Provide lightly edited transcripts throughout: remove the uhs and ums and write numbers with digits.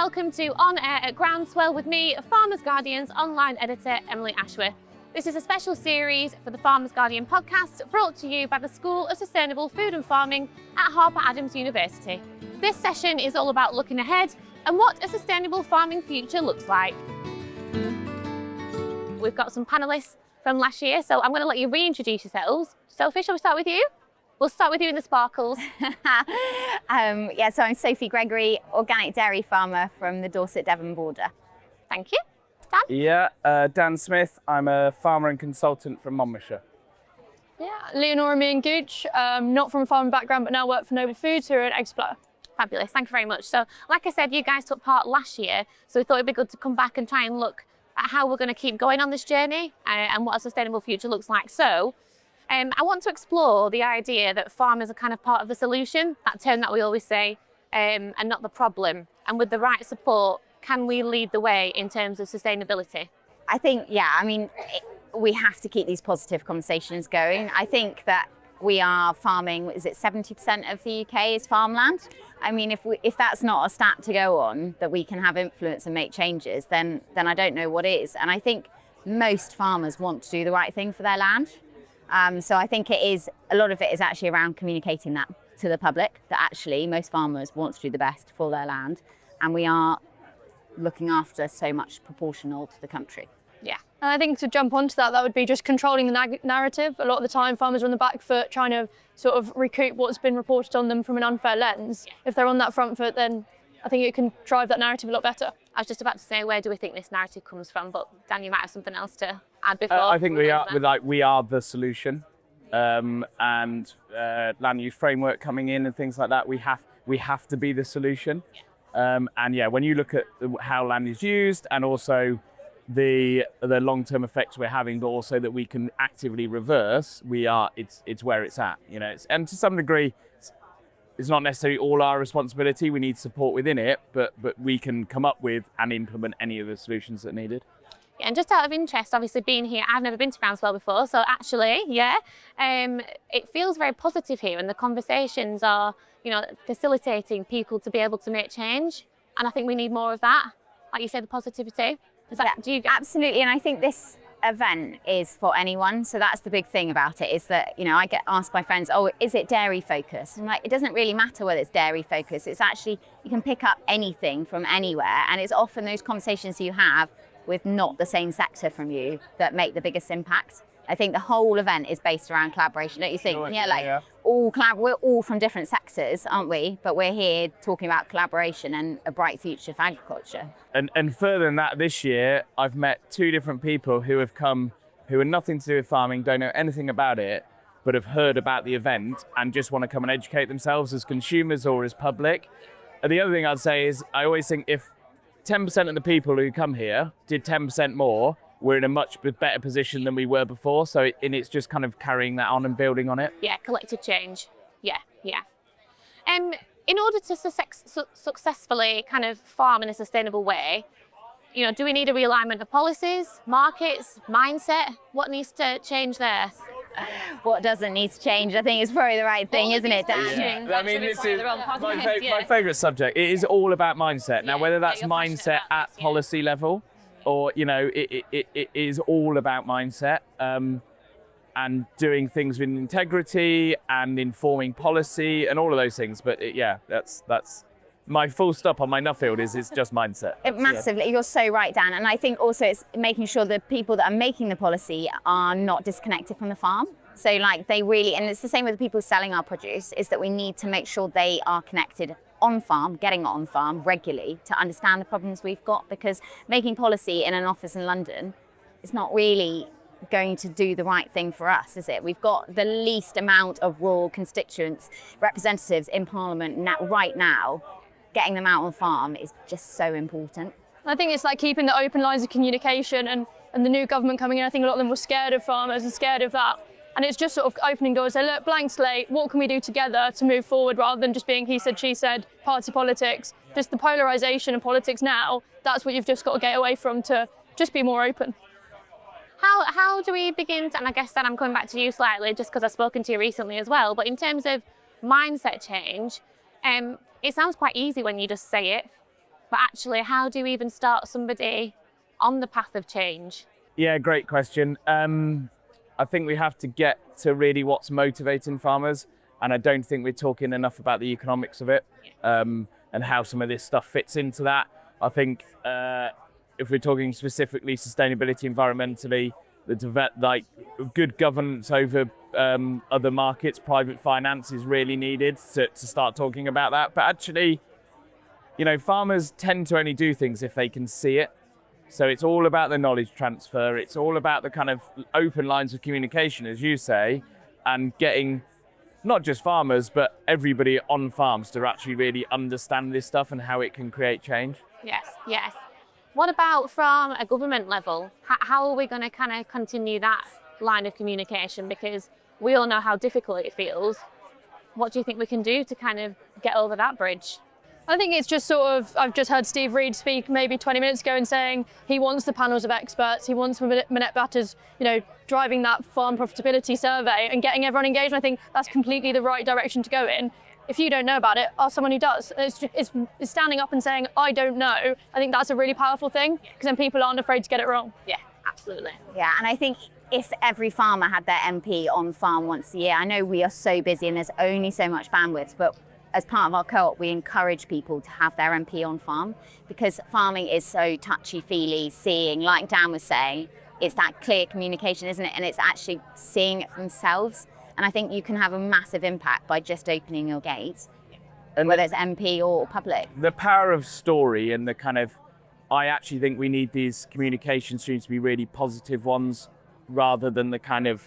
welcome to On Air at Groundswell with me, Farmers Guardian's online editor, Emily Ashworth. This is a special series for the Farmers Guardian podcast brought to you by the School of Sustainable Food and Farming at Harper Adams University. This session is all about looking ahead and what a sustainable farming future looks like. We've got some panellists from last year, so I'm going to let you reintroduce yourselves. Sophie, shall we start with you? We'll start with you in the sparkles. So I'm Sophie Gregory, organic dairy farmer from the Dorset-Devon border. Thank you. Dan? Yeah, Dan Smith. I'm a farmer and consultant from Monmouthshire. Yeah, Leonora Meehan Gooch, not from a farming background, but now work for Noble Foods here at Egg Supplier. Fabulous, thank you very much. So, like I said, you guys took part last year, so we thought it'd be good to come back and try and look at how we're going to keep going on this journey and what a sustainable future looks like. So, I want to explore the idea that farmers are kind of part of the solution, that term that we always say, and not the problem. And with the right support, can we lead the way in terms of sustainability? I think, we have to keep these positive conversations going. I think that we are farming, is it 70% of the UK is farmland? I mean, if that's not a stat to go on, that we can have influence and make changes, then I don't know what is. And I think most farmers want to do the right thing for their land. So I think a lot of it is actually around communicating that to the public, that actually most farmers want to do the best for their land, and we are looking after so much proportional to the country. Yeah, and I think to jump onto that would be just controlling the narrative. A lot of the time farmers are on the back foot trying to sort of recoup what's been reported on them from an unfair lens. If they're on that front foot, then I think it can drive that narrative a lot better. I was just about to say, where do we think this narrative comes from? But Dan, you might have something else to add before. I think we are the solution, and land use framework coming in and things like that. We have to be the solution. When you look at how land is used and also the long-term effects we're having, but also that we can actively reverse, it's where it's at. You know, and to some degree, it's not necessarily all our responsibility. We need support within it, but we can come up with and implement any of the solutions that are needed. Yeah, and just out of interest, obviously being here, I've never been to Groundswell before, so actually, it feels very positive here, and the conversations are, facilitating people to be able to make change, and I think we need more of that. Like you say, the positivity. Absolutely, and I think this event is for anyone. So that's the big thing about it, is that, I get asked by friends, oh, is it dairy focused? I'm like, it doesn't really matter whether it's dairy focused. It's actually, you can pick up anything from anywhere, and it's often those conversations you have with not the same sector from you that make the biggest impact. I think the whole event is based around collaboration, don't you think? Sure, we're all from different sectors, aren't we? But we're here talking about collaboration and a bright future for agriculture. And further than that, this year, I've met two different people who have come, who are nothing to do with farming, don't know anything about it, but have heard about the event and just want to come and educate themselves as consumers or as public. And the other thing I'd say is, I always think if 10% of the people who come here did 10% more, we're in a much better position than we were before. So it's just kind of carrying that on and building on it. Yeah, collective change. Yeah. In order to successfully kind of farm in a sustainable way, do we need a realignment of policies, markets, mindset? What needs to change there? What doesn't need to change, I think, is probably the right thing, isn't it, Dan? Yeah. I mean, this is my favourite subject. It is all about mindset. Now, whether that's mindset at policy level, or, it is all about mindset and doing things with integrity and informing policy and all of those things. But that's my full stop on my Nuffield is it's just mindset. Massively, you're so right, Dan. And I think also it's making sure the people that are making the policy are not disconnected from the farm. So they really, and it's the same with the people selling our produce, is that we need to make sure they are connected on farm, getting on farm regularly to understand the problems we've got, because making policy in an office in London is not really going to do the right thing for us, is it? We've got the least amount of rural constituents, representatives in Parliament right now. Getting them out on farm is just so important. I think it's like keeping the open lines of communication, and the new government coming in, I think a lot of them were scared of farmers and scared of that. And it's just sort of opening doors, say, look, blank slate, what can we do together to move forward, rather than just being he said, she said, party politics. Just the polarisation of politics now, that's what you've just got to get away from, to just be more open. How do we begin to, and I guess then I'm coming back to you slightly, just because I've spoken to you recently as well, but in terms of mindset change, it sounds quite easy when you just say it, but actually, how do you even start somebody on the path of change? Yeah, great question. I think we have to get to really what's motivating farmers, and I don't think we're talking enough about the economics of it, and how some of this stuff fits into that. I think if we're talking specifically sustainability environmentally, like good governance over other markets, private finance is really needed to start talking about that. But actually, farmers tend to only do things if they can see it. So it's all about the knowledge transfer. It's all about the kind of open lines of communication, as you say, and getting not just farmers, but everybody on farms to actually really understand this stuff and how it can create change. Yes, yes. What about from a government level? How are we going to kind of continue that line of communication? Because we all know how difficult it feels. What do you think we can do to kind of get over that bridge? I think it's just sort of, I've just heard Steve Reed speak maybe 20 minutes ago and saying he wants the panels of experts, he wants Minette Batters, driving that farm profitability survey and getting everyone engaged. And I think that's completely the right direction to go in. If you don't know about it, ask someone who does. It's standing up and saying, I don't know. I think that's a really powerful thing, because then people aren't afraid to get it wrong. Yeah, absolutely. Yeah, and I think if every farmer had their MP on farm once a year, I know we are so busy and there's only so much bandwidth, but as part of our co-op, we encourage people to have their MP on farm, because farming is so touchy-feely, seeing, like Dan was saying, it's that clear communication, isn't it? And it's actually seeing it for themselves. And I think you can have a massive impact by just opening your gates, and whether it's MP or public. The power of story and the kind of, I actually think we need these communication streams to be really positive ones, rather than the kind of,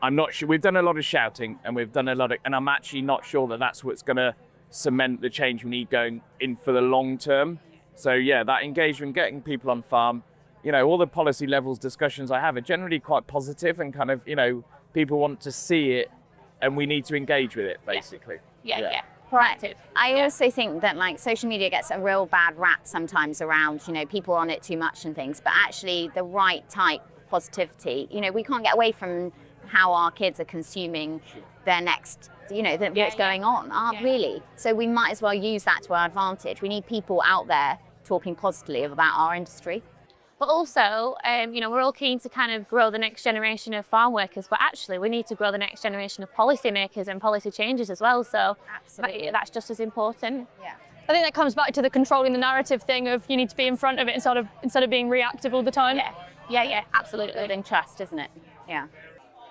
I'm not sure, we've done a lot of shouting and we've done a lot of, and I'm actually not sure that that's what's going to cement the change we need going in for the long term. So yeah, that engagement, getting people on farm, all the policy levels discussions I have are generally quite positive and kind of, people want to see it and we need to engage with it, basically. Yeah. Proactive. I also think that social media gets a real bad rap sometimes around, people on it too much and things, but actually the right type of positivity, we can't get away from how our kids are consuming their next, what's going on, really. So we might as well use that to our advantage. We need people out there talking positively about our industry. But also, we're all keen to kind of grow the next generation of farm workers, but actually we need to grow the next generation of policymakers and policy changes as well. So that's just as important. Yeah. I think that comes back to the controlling the narrative thing of you need to be in front of it instead of being reactive all the time. Yeah, absolutely. Building trust, isn't it? Yeah.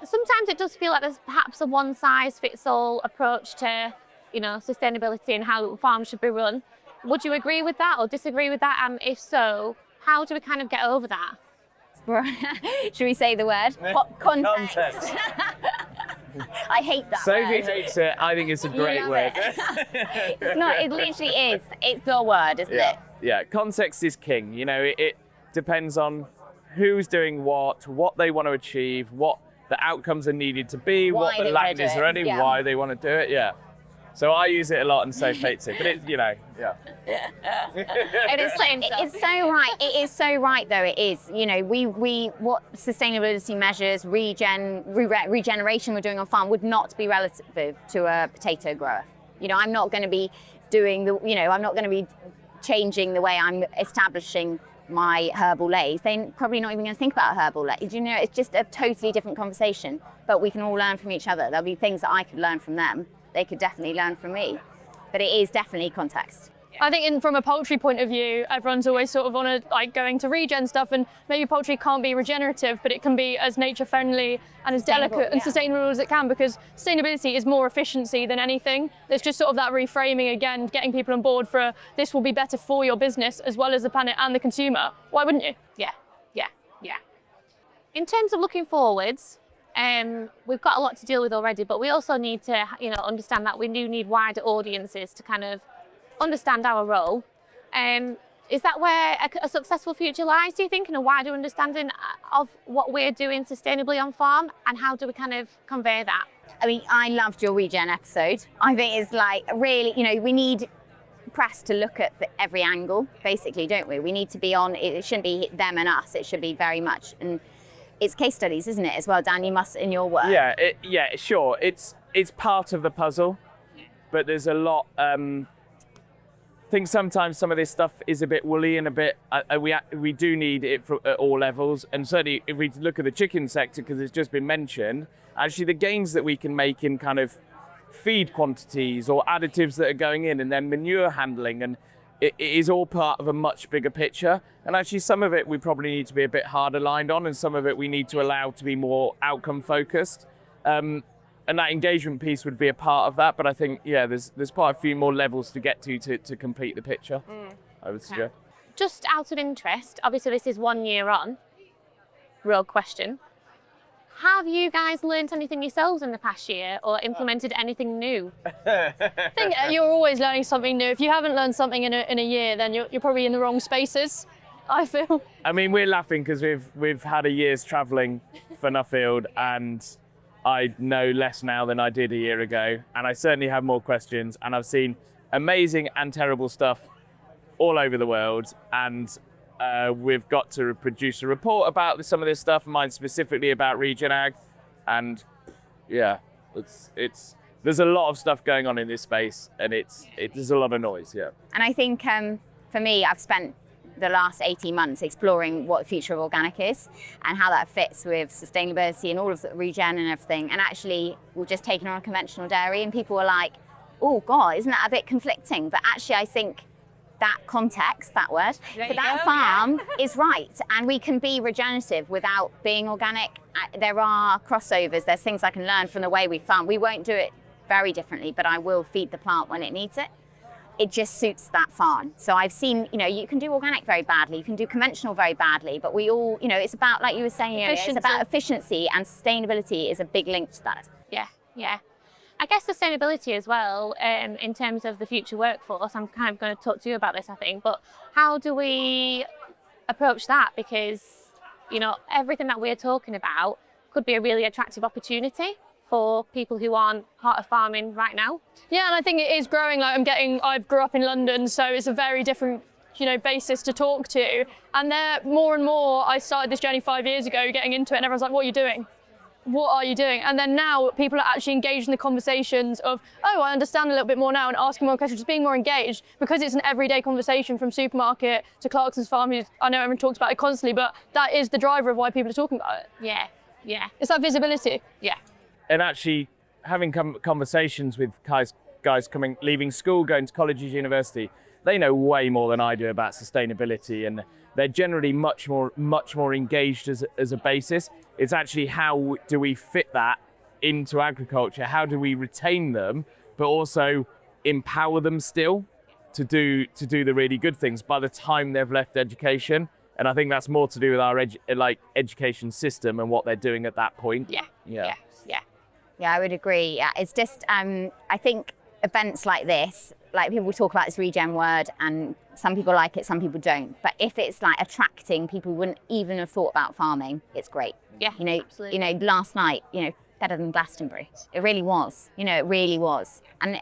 Sometimes it does feel like there's perhaps a one-size-fits-all approach to, sustainability and how farms should be run. Would you agree with that or disagree with that? And if so, how do we kind of get over that? Should we say the word? Context. I hate that Sophie word. hates it. I think it's a great word. It's not, it literally is. It's the word, isn't it? Yeah, context is king. It depends on who's doing what they want to achieve, what the outcomes are needed to be, Why what the they land wanna is do it, already, why they want to do it, So I use it a lot and Soph hates it, but It is It's so right. It is so right, though. It is. What sustainability measures, regeneration we're doing on farm would not be relative to a potato grower. I'm not going to be doing I'm not going to be changing the way I'm establishing my herbal lays. They're probably not even going to think about herbal lays. It's just a totally different conversation. But we can all learn from each other. There'll be things that I could learn from them. They could definitely learn from me. But it is definitely context. I think from a poultry point of view, everyone's always sort of on going to regen stuff, and maybe poultry can't be regenerative, but it can be as nature friendly and as delicate and sustainable as it can, because sustainability is more efficiency than anything. There's just sort of that reframing again, getting people on board for this will be better for your business as well as the planet and the consumer. Why wouldn't you? Yeah. In terms of looking forwards, we've got a lot to deal with already, but we also need to, understand that we do need wider audiences to kind of understand our role. Is that where a successful future lies, do you think, in a wider understanding of what we're doing sustainably on farm, and how do we kind of convey that? I mean, I loved your regen episode. I think it's really, we need press to look at every angle, basically, don't we? We need to be on, it shouldn't be them and us, it should be very much, and it's case studies, isn't it, as well, Dan? You must, in your work. Yeah, sure. It's part of the puzzle, but there's a lot, think sometimes some of this stuff is a bit woolly and a bit, we do need it at all levels. And certainly if we look at the chicken sector, because it's just been mentioned, actually the gains that we can make in kind of feed quantities or additives that are going in, and then manure handling, and it is all part of a much bigger picture. And actually some of it we probably need to be a bit harder lined on, and some of it we need to allow to be more outcome focused. And that engagement piece would be a part of that. But I think, yeah, there's quite a few more levels to get to complete the picture, I would suggest. Just out of interest, obviously this is 1 year on, rogue question. Have you guys learned anything yourselves in the past year or implemented anything new? I think you're always learning something new. If you haven't learned something in a year, then you're probably in the wrong spaces, I feel. I mean, we're laughing because we've had a year's travelling for Nuffield, and I know less now than I did a year ago, and I certainly have more questions, and I've seen amazing and terrible stuff all over the world, and we've got to produce a report about some of this stuff, mine specifically about Regen Ag, and yeah, there's a lot of stuff going on in this space, and there's a lot of noise, yeah. And I think for me, I've spent the last 18 months exploring what the future of organic is and how that fits with sustainability and all of the regen and everything. And actually, we've just taken on a conventional dairy, and people were like, oh God, isn't that a bit conflicting? But actually, I think that context, that word, for that farm is right. And we can be regenerative without being organic. There are crossovers, there's things I can learn from the way we farm. We won't do it very differently, but I will feed the plant when it needs it. It just suits that farm. So I've seen, you can do organic very badly, you can do conventional very badly, but we all, it's about, like you were saying earlier, it's about efficiency, and sustainability is a big link to that. Yeah. I guess sustainability as well, in terms of the future workforce, I'm kind of going to talk to you about this, I think, but how do we approach that? Because, everything that we're talking about could be a really attractive opportunity for people who aren't part of farming right now. Yeah, and I think it is growing. I grew up in London, so it's a very different, basis to talk to. And there, more and more, I started this journey 5 years ago, getting into it, and everyone's like, what are you doing? What are you doing? And then now people are actually engaged in the conversations of, oh, I understand a little bit more now, and asking more questions, just being more engaged, because it's an everyday conversation from supermarket to Clarkson's farm. I know everyone talks about it constantly, but that is the driver of why people are talking about it. Yeah. It's that visibility. Yeah. And actually having conversations with guys leaving school, going to colleges, university, they know way more than I do about sustainability, and they're generally much more engaged as a basis. It's actually how do we fit that into agriculture? How do we retain them, but also empower them still to do the really good things by the time they've left education? And I think that's more to do with our education system and what they're doing at that point. Yeah, I would agree. Yeah, it's just, I think events like this, like people talk about this regen word, and some people like it, some people don't. But if it's like attracting people who wouldn't even have thought about farming, it's great. Yeah, absolutely. Last night, better than Glastonbury. It really was. It really was. And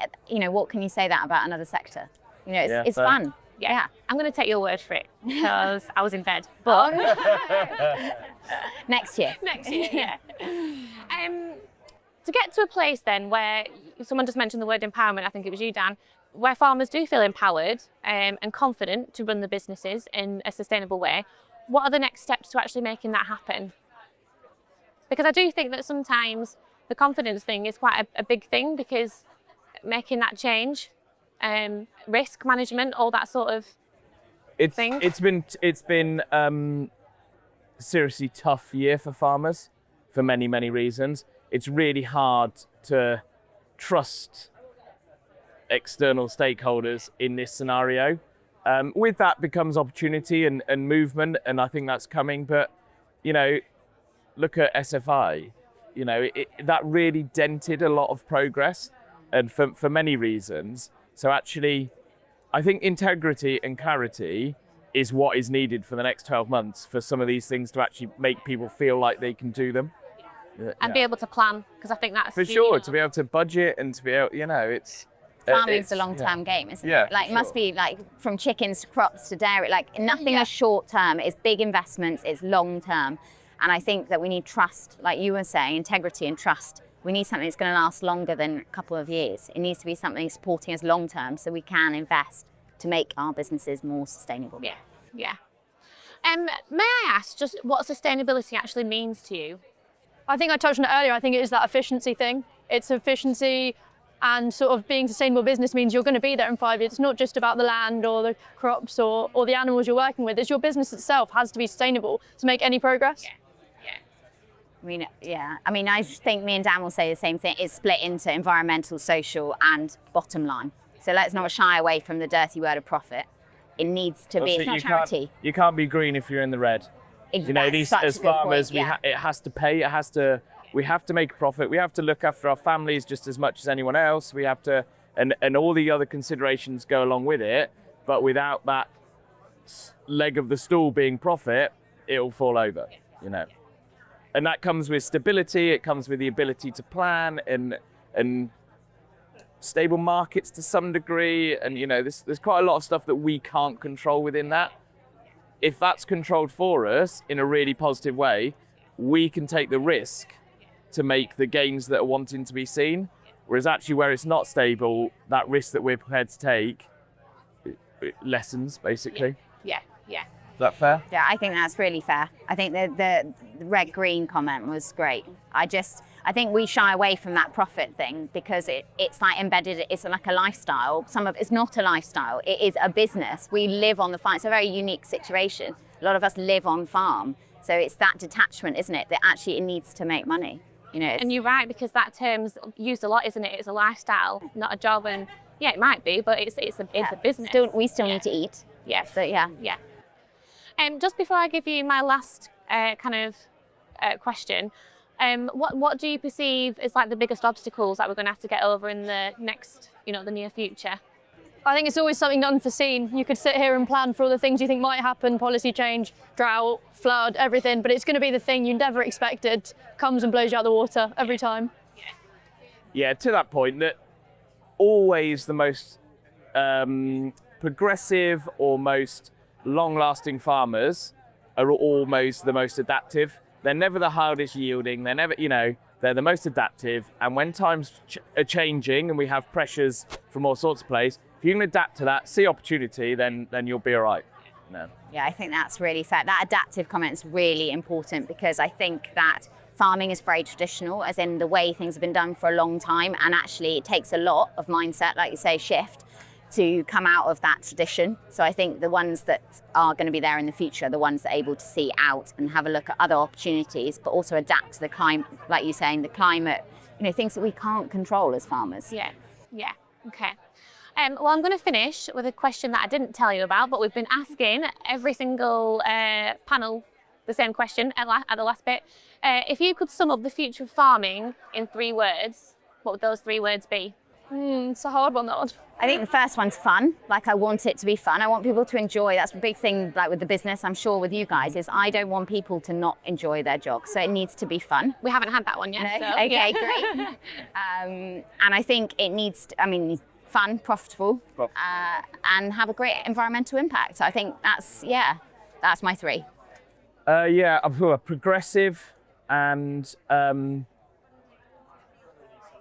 what can you say that about another sector? It's fun. Yeah. I'm going to take your word for it because I was in bed. But next year, yeah. To get to a place then where someone just mentioned the word empowerment, I think it was you, Dan, where farmers do feel empowered and confident to run the businesses in a sustainable way, what are the next steps to actually making that happen? Because I do think that sometimes the confidence thing is quite a big thing, because making that change, risk management, all that sort of thing. It's been seriously tough year for farmers for many reasons. It's really hard to trust external stakeholders in this scenario. With that becomes opportunity and movement, and I think that's coming. But, look at SFI, that really dented a lot of progress, and for many reasons. So actually, I think integrity and clarity is what is needed for the next 12 months for some of these things to actually make people feel like they can do them. And be able to plan, because I think that's for sure, to be able to budget and to be able, it's farming's a long-term game, isn't it? It must be from chickens to crops to dairy, nothing is short-term. It's big investments, it's long-term. And I think that we need trust, like you were saying, integrity and trust. We need something that's going to last longer than a couple of years. It needs to be something supporting us long-term so we can invest to make our businesses more sustainable. Yeah, yeah. May I ask just what sustainability actually means to you? I think I touched on it earlier. I think it is that efficiency thing. It's efficiency, and sort of being sustainable business means you're going to be there in 5 years. It's not just about the land or the crops or the animals you're working with. It's your business itself has to be sustainable to make any progress. I mean, I think me and Dan will say the same thing. It's split into environmental, social, and bottom line. So let's not shy away from the dirty word of profit. It needs to be. It's not charity. You can't be green if you're in the red. You know, these as farmers, it has to pay. We have to make a profit. We have to look after our families just as much as anyone else. We have to, and all the other considerations go along with it. But without that leg of the stool being profit, it'll fall over. You know. And that comes with stability. It comes with the ability to plan and stable markets to some degree. And you know, there's quite a lot of stuff that we can't control within that. If that's controlled for us in a really positive way, we can take the risk to make the gains that are wanting to be seen. Whereas actually, where it's not stable, that risk that we're prepared to take it lessens basically. Yeah. Is that fair? Yeah, I think that's really fair. I think the red-green comment was great. I think we shy away from that profit thing because it's like embedded, it's like a lifestyle. It's not a lifestyle, it is a business. We live on the farm. It's a very unique situation. A lot of us live on farm. So it's that detachment, isn't it, that actually it needs to make money. You know, and you're right, because that term's used a lot, isn't it? It's a lifestyle, not a job. And yeah, it might be, but it's a business. We still need to eat. Yeah. So yeah. Just before I give you my last question, what do you perceive as like the biggest obstacles that we're going to have to get over in the next, the near future? I think it's always something unforeseen. You could sit here and plan for all the things you think might happen, policy change, drought, flood, everything, but it's going to be the thing you never expected, comes and blows you out the water every time. Yeah, to that point, that always the most progressive or most long-lasting farmers are almost the most adaptive. They're never the hardest yielding. They're never, they're the most adaptive. And when times are changing and we have pressures from all sorts of places, if you can adapt to that, see opportunity, then you'll be all right. Yeah, I think that's really fair. That adaptive comment is really important because I think that farming is very traditional, as in the way things have been done for a long time. And actually it takes a lot of mindset, like you say, shift to come out of that tradition. So I think the ones that are going to be there in the future are the ones that are able to see out and have a look at other opportunities, but also adapt to the climate, like you're saying, the climate, things that we can't control as farmers. Yeah, okay. Well, I'm going to finish with a question that I didn't tell you about, but we've been asking every single panel the same question at the last bit. If you could sum up the future of farming in 3 words, what would those 3 words be? It's a hard one, that one. I think the first one's fun. Like, I want it to be fun. I want people to enjoy. That's a big thing, like with the business, I'm sure with you guys, is I don't want people to not enjoy their job. So it needs to be fun. We haven't had that one yet. No? So, okay, great. And I think it needs to, fun, profitable, and have a great environmental impact. So I think that's my 3. Progressive and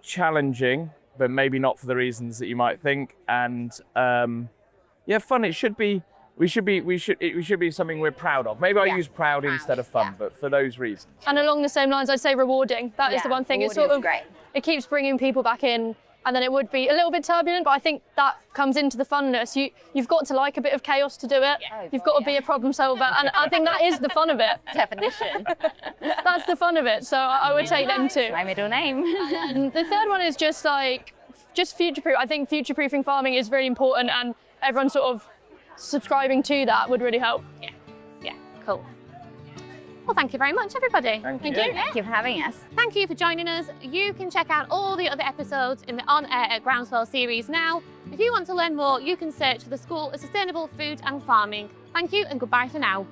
challenging, but maybe not for the reasons that you might think. And fun. It should be. We should be something we're proud of. Maybe I use proud instead of fun, but for those reasons. And along the same lines, I'd say rewarding. That is the one thing. It's sort of great. It keeps bringing people back in. And then it would be a little bit turbulent, but I think that comes into the funness. You've got to like a bit of chaos to do it. You've got to be a problem solver, and I think that is the fun of it. Definition. That's the fun of it. So I would take them too. My middle name. And the third one is just future-proof. I think future-proofing farming is really important, and everyone sort of subscribing to that would really help. Yeah, cool. Well, thank you very much, everybody. Thank you. Thank you for having us. Thank you for joining us. You can check out all the other episodes in the On Air at Groundswell series now. If you want to learn more, you can search for the School of Sustainable Food and Farming. Thank you and goodbye for now.